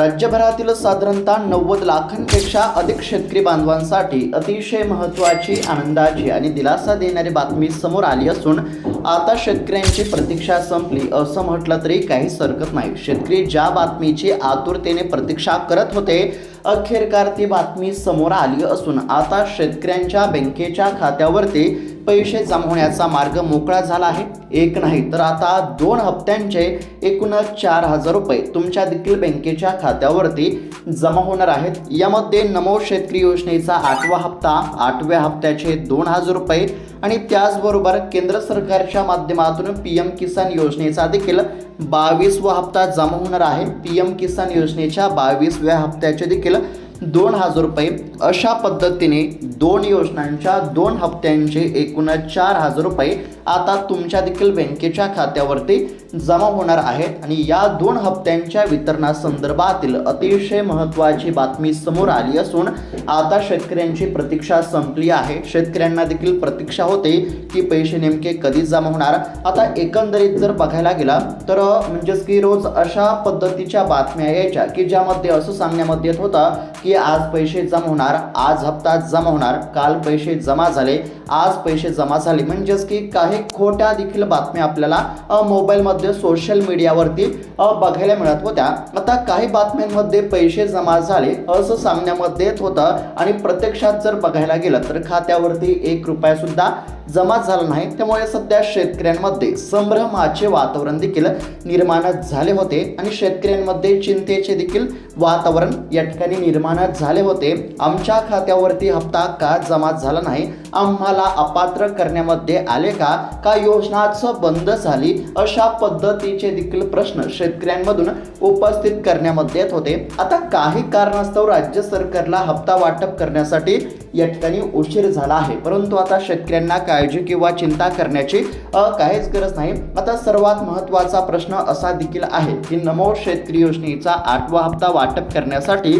राज्यभरातील साधारणतः 90 लाखांपेक्षा अधिक शेतकरी बांधवांसाठी अतिशय महत्त्वाची, आनंदाची आणि दिलासा देणारी बातमी समोर आली असून आता शेतकऱ्यांची प्रतीक्षा संपली असं म्हटलं तरी काहीच हरकत नाही। शेतकरी ज्या बातमीची आतुरतेने प्रतीक्षा करत होते, अखेरकार ती बातमी समोर आली असून आता शेतकऱ्यांच्या बँकेच्या खात्यावरती पैसे जमा होण्याचा मार्ग मोकळा झाला आहे। एक नाही तर आता 2 हप्त्यांचे एकूण 4,000 रुपये तुमच्या देखील बँकेच्या खात्यावरती जमा होणार आहेत। यामध्ये नमो शेतकरी योजनेचा 8वा हप्ता, 8व्या हप्त्याचे 2,000 रुपये आणि त्याचबरोबर केंद्र सरकारच्या माध्यमातून पीएम किसान योजनेचा देखील 22वा हप्ता जमा होणार आहे। पीएम किसान योजनेच्या 22व्या हप्त्याचे देखील 2,000 रुपये अशा पद्धतीने 2 योजनांच्या 2 हप्त्यांचे एकूण 4,000 रुपये आता तुमच्या देखील बँकेच्या खात्यावरती जमा होणार आहेत आणि या 2 हप्त्यांच्या वितरणासंदर्भातील अतिशय महत्त्वाची बातमी समोर आली असून आता शेतकऱ्यांची प्रतीक्षा संपली आहे। शेतकऱ्यांना देखील प्रतीक्षा होते की पैसे नेमके कधी जमा होणार। आता एकंदरीत जर बघायला गेला तर म्हणजेच की रोज अशा पद्धतीच्या बातम्या यायच्या की ज्यामध्ये असं सांगण्यामध्ये येत होतं की आज पैसे जमा होणार, आज हप्ता जमा होणार, काल पैसे जमा झाले, आज पैसे जमा झाले, म्हणजेच की काही खोट्या देखील बातम्या आपल्याला मोबाईलमध्ये सोशल मीडियावरती बघायला मिळत होत्या। आता काही बातम्यांमध्ये पैसे जमा झाले असं सांगण्यामध्ये येत होतं आणि प्रत्यक्षात जर बघायला गेलं तर खात्यावरती 1 रुपया सुद्धा जमा झाला नाही। त्यामुळे सध्या शेतकऱ्यांमध्ये संभ्रमाचे वातावरण देखील निर्माण झाले होते आणि शेतकऱ्यांमध्ये चिंतेचे देखील वातावरण या ठिकाणी निर्माण झाले होते। आमच्या खात्यावरती हप्ता का जमा झाला नाही, आम्हाला अपात्र करण्यामध्ये आले का योजनाच बंद झाली, अशा पद्धतीचे देखील प्रश्न शेतकऱ्यांमधून उपस्थित करण्यामध्ये येत होते। आता काही कारणास्तव राज्य सरकारला हप्ता वाटप करण्यासाठी या ठिकाणी उशीर झाला आहे, परंतु आता शेतकऱ्यांना काळजी किंवा चिंता करण्याची काहीच गरज नाही। आता सर्वात महत्त्वाचा प्रश्न असा देखील आहे की नमो शेतकरी योजनेचा 8वा हप्ता वाटप करण्यासाठी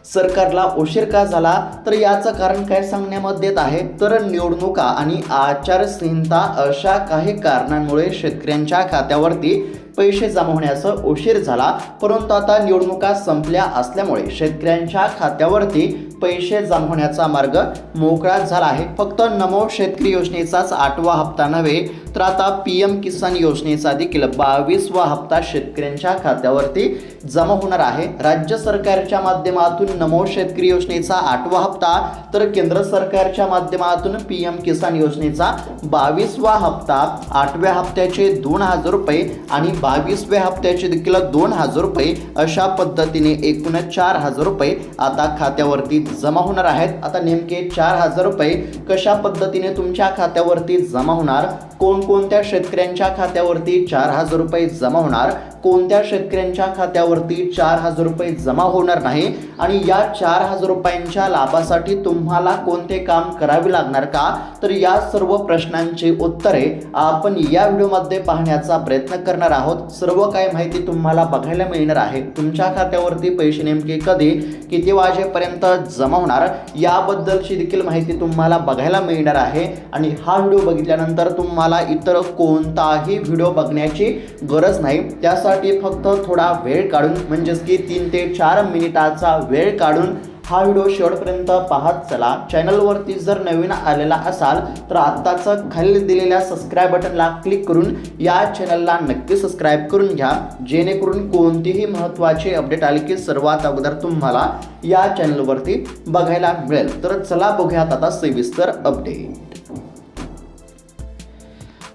सरकारला उशीर का झाला, तर याचं कारण काय सांगण्यामध्ये येत आहे तर निवडणुका आणि आचारसंहिता अशा काही कारणांमुळे शेतकऱ्यांच्या खात्यावरती पैसे जमा होण्यास उशीर झाला। परंतु आता निवडणुका संपल्या असल्यामुळे शेतकऱ्यांच्या खात्यावरती पैसे जमा होण्याचा मार्ग मोकळा झाला आहे। फक्त नमो शेतकरी योजनेचाच 8वा हप्ता नव्हे तर आता पीएम किसान योजनेचा देखील 22वा हप्ता शेतकऱ्यांच्या खात्यावरती जमा होणार आहे। राज्य सरकारच्या माध्यमातून नमो शेतकरी योजनेचा 8वा हप्ता तर केंद्र सरकारच्या माध्यमातून पीएम किसान योजनेचा 22वा हप्ता, 8व्या हप्त्याचे 2,000 रुपये आणि 22व्या हप्त्याचे देखील 2,000 रुपये अशा पद्धतीने एकूण 4,000 रुपये आता खात्यावरती जमा होणार आहेत। आता नेमके 4,000 रुपये कशा पद्धतीने तुमच्या खात्यावरती जमा होणार, कोणकोणत्या शेतकऱ्यांच्या खात्यावरती 4,000 रुपये जमा होणार, कोणत्या शेतकऱ्यांच्या खात्यावरती 4,000 रुपये जमा होणार नाही आणि या 4,000 रुपयांच्या लाभासाठी तुम्हाला कोणते काम करावे लागणार का, तर या सर्व प्रश्नांची उत्तरे आपण या व्हिडिओमध्ये पाहण्याचा प्रयत्न करणार आहोत। सर्व काही माहिती तुम्हाला बघायला मिळणार आहे। तुमच्या खात्यावरती पैसे नेमके कधी, किती वाजेपर्यंत जमा होणार याबद्दलची देखील माहिती तुम्हाला बघायला मिळणार आहे आणि हा व्हिडिओ बघितल्यानंतर तुम्हाला इतर कोणताही व्हिडिओ बघण्याची गरज नाही। त्यासाठी फक्त थोडा वेळ काढून म्हणजेच की 3 ते 4 मिनिटाचा वेळ काढून हा व्हिडिओ शेवटपर्यंत पाहत चला। चॅनलवरती जर नवीन आलेला असाल तर आत्ताच खाली दिलेल्या सबस्क्राईब बटनला क्लिक करून या चॅनलला नक्की सबस्क्राईब करून घ्या, जेणेकरून कोणतीही महत्त्वाची अपडेट आली की सर्वात अगोदर तुम्हाला या चॅनलवरती बघायला मिळेल। तर चला बघूयात आता सविस्तर अपडेट।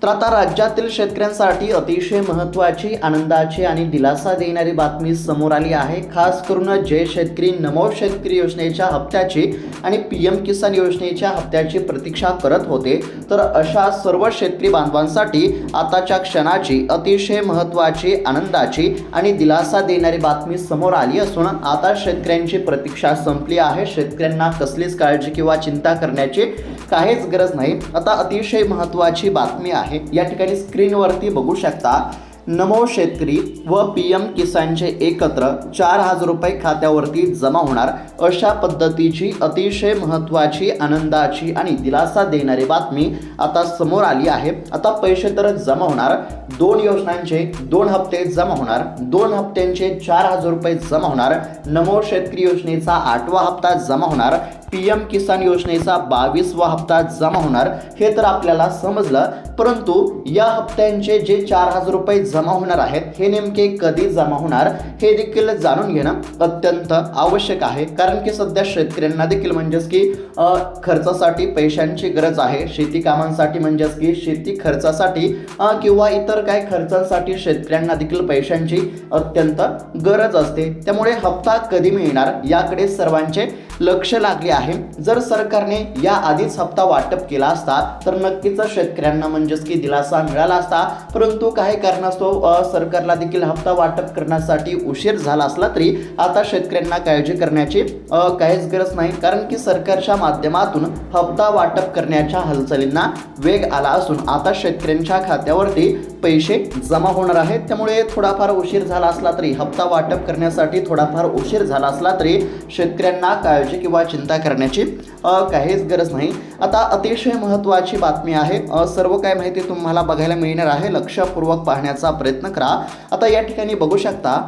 तर आता राज्यातील शेतकऱ्यांसाठी अतिशय महत्त्वाची, आनंदाची आणि दिलासा देणारी बातमी समोर आली आहे। खास करून जे शेतकरी नमो शेतकरी योजनेच्या हप्त्याची आणि पीएम किसान योजनेच्या हप्त्याची प्रतीक्षा करत होते, तर अशा सर्व शेतकरी बांधवांसाठी आताच्या क्षणाची अतिशय महत्त्वाची, आनंदाची आणि दिलासा देणारी बातमी समोर आली असून आता शेतकऱ्यांची प्रतीक्षा संपली आहे। शेतकऱ्यांना कसलीच काळजी किंवा चिंता करण्याची काहीच गरज नाही। आता अतिशय महत्त्वाची बातमी आहे, या ठिकाणी स्क्रीनवरती बघू शकता नमो शेतकरी व PM किसानचे एकत्र 4,000 रुपये खात्यावरती जमा होणार, अशा पद्धतीची अतिशय महत्त्वाची, आनंदाची आणि दिलासा देणारी बातमी आता समोर आली आहे। आता पैसे तर जमा होणार, 2 योजनांचे 2 हप्ते जमा होणार, 2 हप्त्यांचे 4,000 रुपये जमा होणार, नमो शेतकरी योजनेचा 8वा हप्ता जमा होणार, PM किसान योजनेचा 22वा हप्ता जमा होणार, हे तर आपल्याला समजलं। परंतु या हप्त्यांचे जे 4,000 रुपये जमा होणार आहेत हे नेमके कधी जमा होणार हे देखील जाणून घेणं अत्यंत आवश्यक आहे, कारण की सध्या शेतकऱ्यांना देखील म्हणजेच की खर्चासाठी पैशांची गरज आहे। शेती कामांसाठी म्हणजेच की शेती खर्चासाठी किंवा इतर काही खर्चांसाठी शेतकऱ्यांना देखील पैशांची अत्यंत गरज असते। त्यामुळे हप्ता कधी मिळणार याकडे सर्वांचे लक्ष लागले आहे। जर सरकारने या आधीच हप्ता वाटप केला असता तर नक्कीच शेतकऱ्यांना म्हणजेच की दिलासा मिळाला असता, परंतु काही कारणास्तव सरकारला देखील हप्ता वाटप करण्यासाठी उशीर झाला असला तरी आता शेतकऱ्यांना काळजी करण्याची काहीच गरज नाही, कारण की सरकारच्या माध्यमातून हप्ता वाटप करण्याच्या हालचालींना वेग आला असून आता शेतकऱ्यांच्या खात्यावरती पैसे जमा होणार आहेत। त्यामुळे थोडाफार उशीर झाला असला तरी, हप्ता वाटप करण्यासाठी थोडाफार उशीर झाला असला तरी शेतकऱ्यांना काळजी किंवा चिंता करण्याची काहीच गरज नाही। आता अतिशय महत्त्वाची बातमी आहे, सर्व काही माहिती तुम्हाला बघायला मिळणार आहे, लक्षपूर्वक पाहण्याचा प्रयत्न करा। आता या ठिकाणी बघू शकता,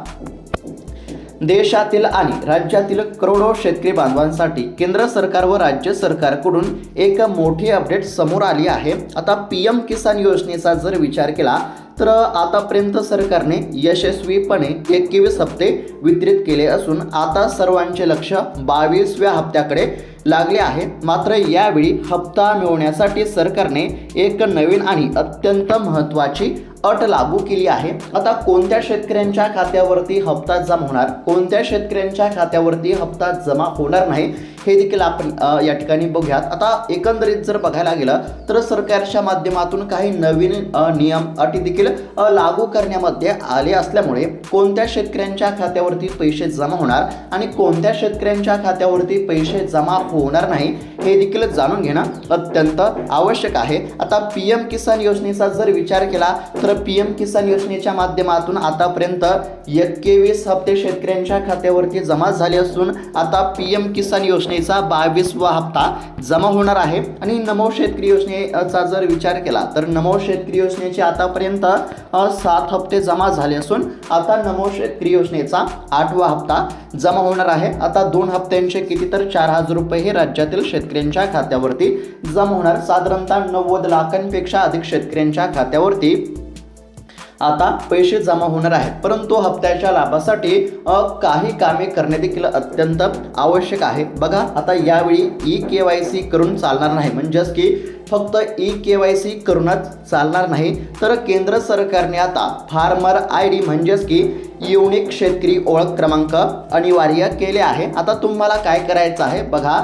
देशातील आणि राज्यातील करोडो शेतकरी बांधवांसाठी केंद्र सरकार व राज्य सरकारकडून एक मोठी अपडेट समोर आली आहे। आता PM किसान योजनेचा जर विचार केला तर आतापर्यंत सरकारने यशस्वीपणे 21 हप्ते वितरित केले असून आता सर्वांचे लक्ष 22व्या हप्त्याकडे लागले आहे। मात्र यावेळी हप्ता मिळवण्यासाठी सरकारने एक नवीन आणि अत्यंत महत्त्वाची अट लागू केली आहे। आता कोणत्या शेतकऱ्यांच्या खात्यावरती हप्ता जमा होणार, कोणत्या शेतकऱ्यांच्या खात्यावरती हप्ता जमा होणार नाही हे देखील आपण या ठिकाणी बघूयात। आता एकंदरीत जर बघायला गेलं तर सरकारच्या माध्यमातून काही नवीन नियम अटी देखील लागू करण्यामध्ये आले असल्यामुळे कोणत्या शेतकऱ्यांच्या खात्यावरती पैसे जमा होणार आणि कोणत्या शेतकऱ्यांच्या खात्यावरती पैसे जमा होणार नाही हे देखील जाणून घेणं अत्यंत आवश्यक आहे। आता PM किसान योजनेचा जर विचार केला तर PM किसान योजनेच्या माध्यमातून आतापर्यंत 21 हप्ते शेतकऱ्यांच्या खात्यावरती जमा झाले असून आता PM किसान योजनेचा 22वा हप्ता जमा होणार आहे। आणि नमो शेतकरी योजनेचा जर विचार केला तर नमो शेतकरी योजनेचे आतापर्यंत 7 हप्ते जमा झाले असून आता नमो शेतकरी योजनेचा 8वा हप्ता जमा होणार आहे। आता 2 हप्त्यांचे किती तर 4,000 रुपये हे राज्यातील शेतकऱ्यांच्या खात्यावरती जमा होणार। साधारणतः 90 लाखांपेक्षा अधिक शेतकऱ्यांच्या खात्यावरती आता पैसे जमा होणार आहेत। परंतु हप्त्याच्या लाभासाठी काही कामे करणे देखील अत्यंत आवश्यक आहे। बघा, आता यावेळी eKYC करून चालणार नाही, म्हणजेच की फक्त eKYC करूनच चालणार नाही तर केंद्र सरकारने आता फार्मर ID म्हणजेच की युनिक शेतकरी ओळख क्रमांक अनिवार्य केले आहे। आता तुम्हाला काय करायचं आहे बघा,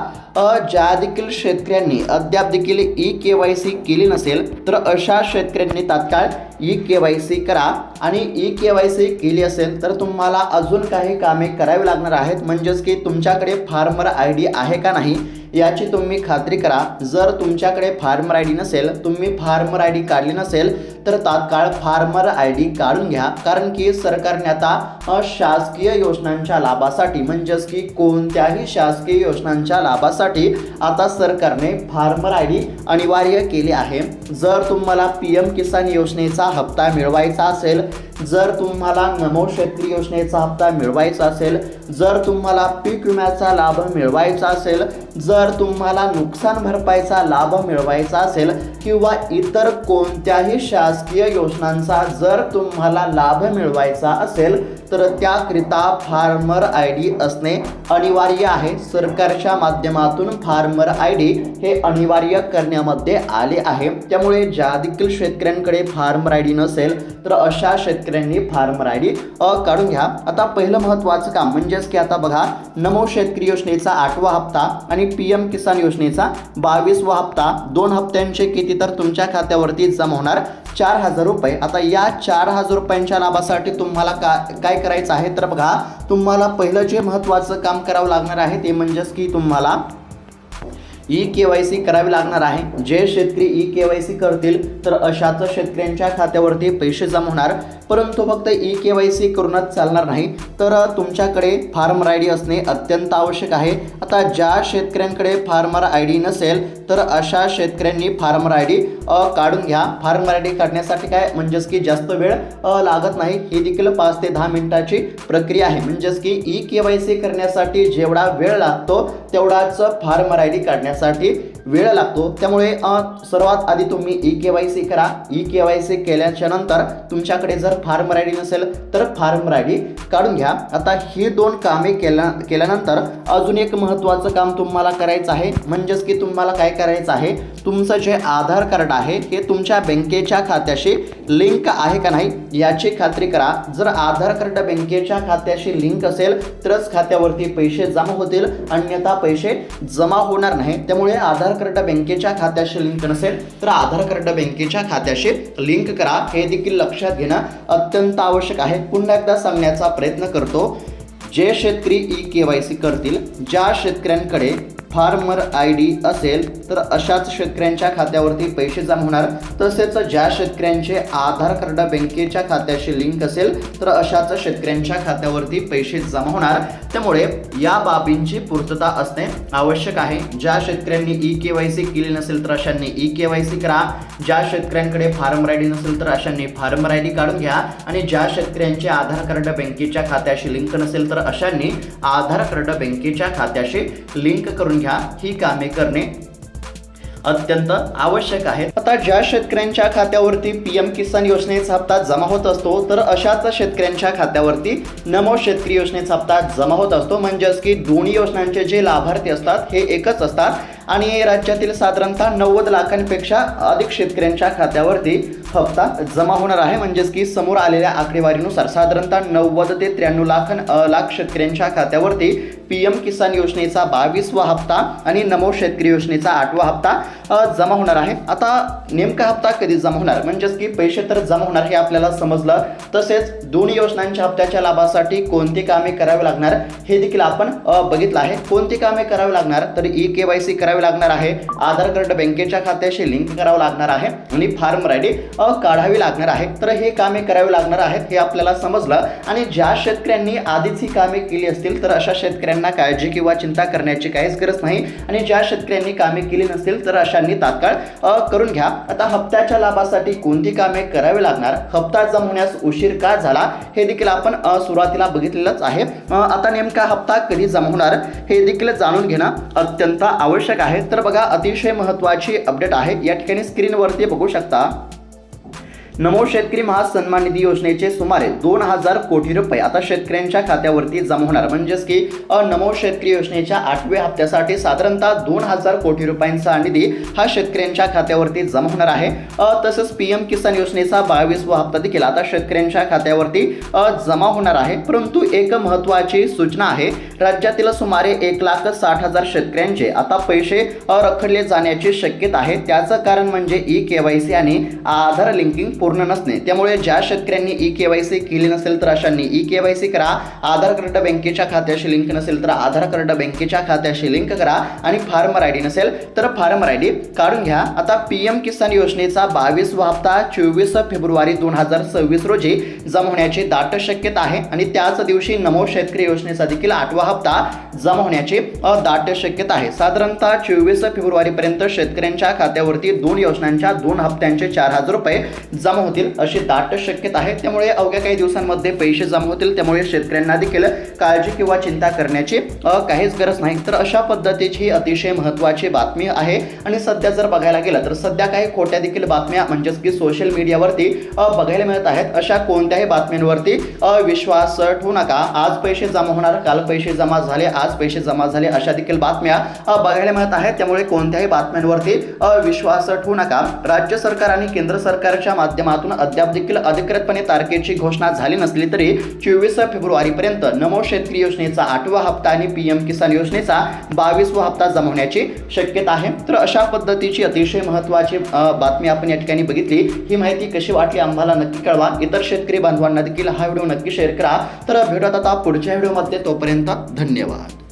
ज्या देखील शेतकऱ्यांनी अद्याप देखील eKYC केली नसेल तर अशा शेतकऱ्यांनी तात्काळ eKYC करा आणि eKYC केली असेल तर तुम्हाला अजून काही कामे करावी लागणार आहेत, म्हणजेच की तुमच्याकडे फार्मर ID आहे का नाही याची तुम्ही खात्री करा। जर तुमच्याकडे फार्मर ID नसेल, तुम्ही फार्मर ID काढली नसेल तर तात्काळ फार्मर ID काढून घ्या, कारण की सरकारने आता शासकीय योजनांच्या लाभासाठी म्हणजेच की कोणत्याही शासकीय योजनांच्या लाभासाठी आता सरकारने फार्मर ID अनिवार्य केले आहे। जर तुम्हाला PM किसान योजनेचा हप्ता मिळवायचा असेल, जर तुम्हाला नमो शेतकरी योजनेचा हप्ता मिळवायचा असेल, जर तुम्हाला पीक विम्याचा लाभ मिळवायचा असेल, जर तुम्हाला नुकसान भरपाईचा लाभ मिळवायचा असेल किंवा इतर कोणत्याही शासकीय योजनांचा जर तुम्हाला लाभ मिळवायचा असेल तर त्याकरिता फार्मर ID असणे अनिवार्य आहे। सरकारच्या माध्यमातून फार्मर ID हे अनिवार्य करण्यामध्ये आले आहे। त्यामुळे ज्या देखील शेतकऱ्यांकडे फार्मर ID नसेल तर अशा शेतकऱ्यांनी फार्मर ID काढून घ्या। आता पहिलं महत्त्वाचं काम म्हणजेच की आता बघा, नमो शेतकरी योजनेचा 8वा हप्ता आणि PM किसान योजनेचा 22वा हप्ता 2 हप्त्यांचे किती तर तुमच्या खात्यावरती जमा होणार 4,000 रुपये। आता या 4,000 रुपयांच्या लाभासाठी तुम्हाला काय करायचं आहे तर बघा, तुम्हाला पहिलं जे महत्त्वाचं काम करावं लागणार आहे ते म्हणजेच की तुम्हाला ई-KYC करावी लागणार आहे। जे शेतकरी ई-KYC करतील तर अशाच शेतकऱ्यांच्या खात्यावरती पैसे जमा होणार। परंतु फक्त ई-KYC करूनच चालणार नाही, तर तुमच्याकडे फार्मर आय डी असणे अत्यंत आवश्यक आहे। आता ज्या शेतकऱ्यांकडे फार्मर आय डी नसेल तर अशा शेतकऱ्यांनी फार्मर आय डी काढून घ्या। फार्मर आय डी काढण्यासाठी काय म्हणजेच की जास्त वेळ लागत नाही, ही देखील 5 ते 10 मिनिटाची प्रक्रिया आहे। म्हणजेच की ई-KYC करण्यासाठी जेवढा वेळ लागतो तेवढाच फार्मर आय डी काढण्यासाठी वेळ लागतो। त्यामुळे सर्वात आधी तुम्ही ई-KYC करा। ई-KYC केल्याच्या नंतर तुमच्याकडे जर फार्मर आय डी नसेल तर फार्मर आय डी काढून घ्या। आता ही 2 कामे केल्यानंतर अजून एक महत्त्वाचं काम तुम्हाला करायचं आहे। म्हणजेच की तुम्हाला काय करायचं आहे, तुमचं जे आधार कार्ड आहे हे तुमच्या बँकेच्या खात्याशी लिंक आहे का नाही याची खात्री करा। जर आधार कार्ड बँकेच्या खात्याशी लिंक असेल तरच खात्यावरती पैसे जमा होतील, अन्यथा पैसे जमा होणार नाही। त्यामुळे आधार कार्ड बँकेच्या खात्याशी लिंक नसेल तर आधार कार्ड बँकेच्या खात्याशी लिंक करा, हे देखील लक्षात घेणं अत्यंत आवश्यक आहे। पुन्हा एकदा सांगण्याचा प्रयत्न करतो, जे शेतकरी ई-KYC करतील, ज्या शेतकऱ्यांकडे फार्मर आय डी असेल तर अशाच शेतकऱ्यांच्या खात्यावरती पैसे जमा होणार। तसेच ज्या शेतकऱ्यांचे आधार कार्ड बँकेच्या खात्याशी लिंक असेल तर अशाच शेतकऱ्यांच्या खात्यावरती पैसे जमा होणार। त्यामुळे या बाबींची पूर्तता असणे आवश्यक आहे। ज्या शेतकऱ्यांनी ई-KYC केली नसेल तर अशांनी ई-KYC करा। ज्या शेतकऱ्यांकडे फार्मर आय डी नसेल तर अशांनी फार्मर आय डी काढून घ्या। आणि ज्या शेतकऱ्यांचे आधार कार्ड बँकेच्या खात्याशी लिंक नसेल तर अशांनी आधार कार्ड बँकेच्या खात्याशी लिंक करून घ्या। ही कामे करणे अत्यंत आवश्यक आहे। आता ज्या शेतकऱ्यांच्या खात्यावरती PM किसान योजनेचा हप्ता जमा होत असतो तर अशाच शेतकऱ्यांच्या खात्यावरती नमो शेतकरी योजनेचा हप्ता जमा होत असतो। म्हणजेच की दोन्ही योजनांचे जे लाभार्थी असतात हे एकच असतात आणि राज्यातील साधारणतः 90 लाखांपेक्षा अधिक शेतकऱ्यांच्या खात्यावरती हप्ता जमा होणार आहे। म्हणजेच की समोर आलेल्या आकडेवारीनुसार साधारणतः 90 ते 93 लाख शेतकऱ्यांच्या खात्यावरती PM किसान योजनेचा 22वा हप्ता आणि नमो शेतकरी योजनेचा 8वा हप्ता जमा होणार आहे। आता नेमका हप्ता कधी जमा होणार, म्हणजेच की पैसे तर जमा होणार हे आपल्याला समजलं। तसेच दोन्ही योजनांच्या हप्त्याच्या लाभासाठी कोणती कामे करावी लागणार हे देखील आपण बघितलं आहे। कोणती कामे करावी लागणार तर ई-KYC करावी लागणार आहे, आधार कार्ड बँकेच्या खात्याशी लिंक करावं लागणार आहे आणि फार्मर आय डी काढावी लागणार आहे। तर हे कामे करावी लागणार आहेत हे आपल्याला समजलं। आणि ज्या शेतकऱ्यांनी आधीच ही कामे केली असतील तर अशा शेतकऱ्यांना काळजी किंवा चिंता करण्याची काहीच गरज नाही। आणि ज्या शेतकऱ्यांनी कामे केली नसतील तर अशांनी तात्काळ करून घ्या। आता हप्त्याच्या लाभासाठी कोणती कामे करावी लागणार, हप्ता जमा होण्यास उशीर का झाला हे देखील आपण सुरुवातीला बघितलेलंच आहे। आता नेमका हप्ता कधी जमा होणार हे देखील जाणून घेणं अत्यंत आवश्यक आहे। तर बघा, अतिशय महत्त्वाची अपडेट आहे, या ठिकाणी स्क्रीनवरती बघू शकता। नमो शेतकरी महासन्मान निधी योजनेचे सुमारे 2000 कोटी रुपये आता शेतकऱ्यांच्या खात्यावरती जमा होणार। म्हणजेच की नमो शेतकरी योजनेच्या 8व्या हप्त्यासाठी साधारणतः 2000 कोटी रुपयांचा निधी हा शेतकऱ्यांच्या खात्यावरती जमा होणार आहे। तसेच PM किसान योजनेचा 22वा हप्ता देखील आता शेतकऱ्यांच्या खात्यावरती जमा होणार आहे। परंतु एक महत्त्वाची सूचना आहे, राज्यातील सुमारे 1,60,000 शेतकऱ्यांचे आता पैसे रखडले जाण्याची शक्यता आहे। त्याचं कारण म्हणजे ई-KYC आणि आधार लिंकिंग पूर्ण नसणे। त्यामुळे ज्या शेतकऱ्यांनी ई-KYC केली नसेल तर अशांनी ई-KYC करा। आधार कार्ड बँकेच्या खात्याशी लिंक नसेल तर आधार कार्ड बँकेच्या खात्याशी लिंक करा आणि फार्मर आय डी नसेल तर फार्मर आय डी काढून घ्या। आता PM किसान योजनेचा 22वा हप्ता 24 फेब्रुवारी 2026 रोजी जमा होण्याची दाट शक्यता आहे आणि त्याच दिवशी नमो शेतकरी योजनेचा देखील 8वा हप्ता जमा होण्याची दाट शक्यता आहे। साधारणतः 24 फेब्रुवारी पर्यंत शेतकऱ्यांच्या खात्यावरती 2 योजनांच्या 2 हप्त्यांचे 4000 रुपये जमा होतील अशी दाट शक्यता आहे। त्यामुळे अवघ्या काही दिवसांमध्ये पैसे जमा होतील। त्यामुळे शेतकऱ्यांना देखील काळजी किंवा चिंता करण्याची काहीच गरज नाही। तर अशा पद्धतीची अतिशय महत्त्वाची बातमी आहे। आणि सध्या जर बघायला गेलं तर सध्या काही खोट्या देखील बातम्या म्हणजेच की सोशल मीडियावरती बघायला मिळत आहेत। अशा कोणत्याही बातम्यांवरती विश्वास ठेवू नका। आज पैसे जमा होणार, काल पैसे जमा झाले, आज पैसे जमा झाले, अशा देखील बातम्या बघायला मिळत आहेत। त्यामुळे कोणत्याही बातम्यांवरती विश्वास ठेवू नका। राज्य सरकार आणि केंद्र सरकारच्या माध्यमातून अद्याप देखील अधिकृतपणे तारखेची घोषणा झाली नसली तरी 24 फेब्रुवारी पर्यंत नमो शेतकरी योजनेचा 8वा हप्ता आणि PM किसान योजनेचा 22वा हप्ता जमा होण्याची शक्यता आहे। तर अशा पद्धतीची अतिशय महत्त्वाची बातमी आपण या ठिकाणी बघितली। ही माहिती कशी वाटली आम्हाला नक्की कळवा। इतर शेतकरी बांधवांना देखील हा व्हिडिओ नक्की शेअर करा। तर भेटूयात आता पुढच्या व्हिडिओमध्ये, तोपर्यंत धन्यवाद।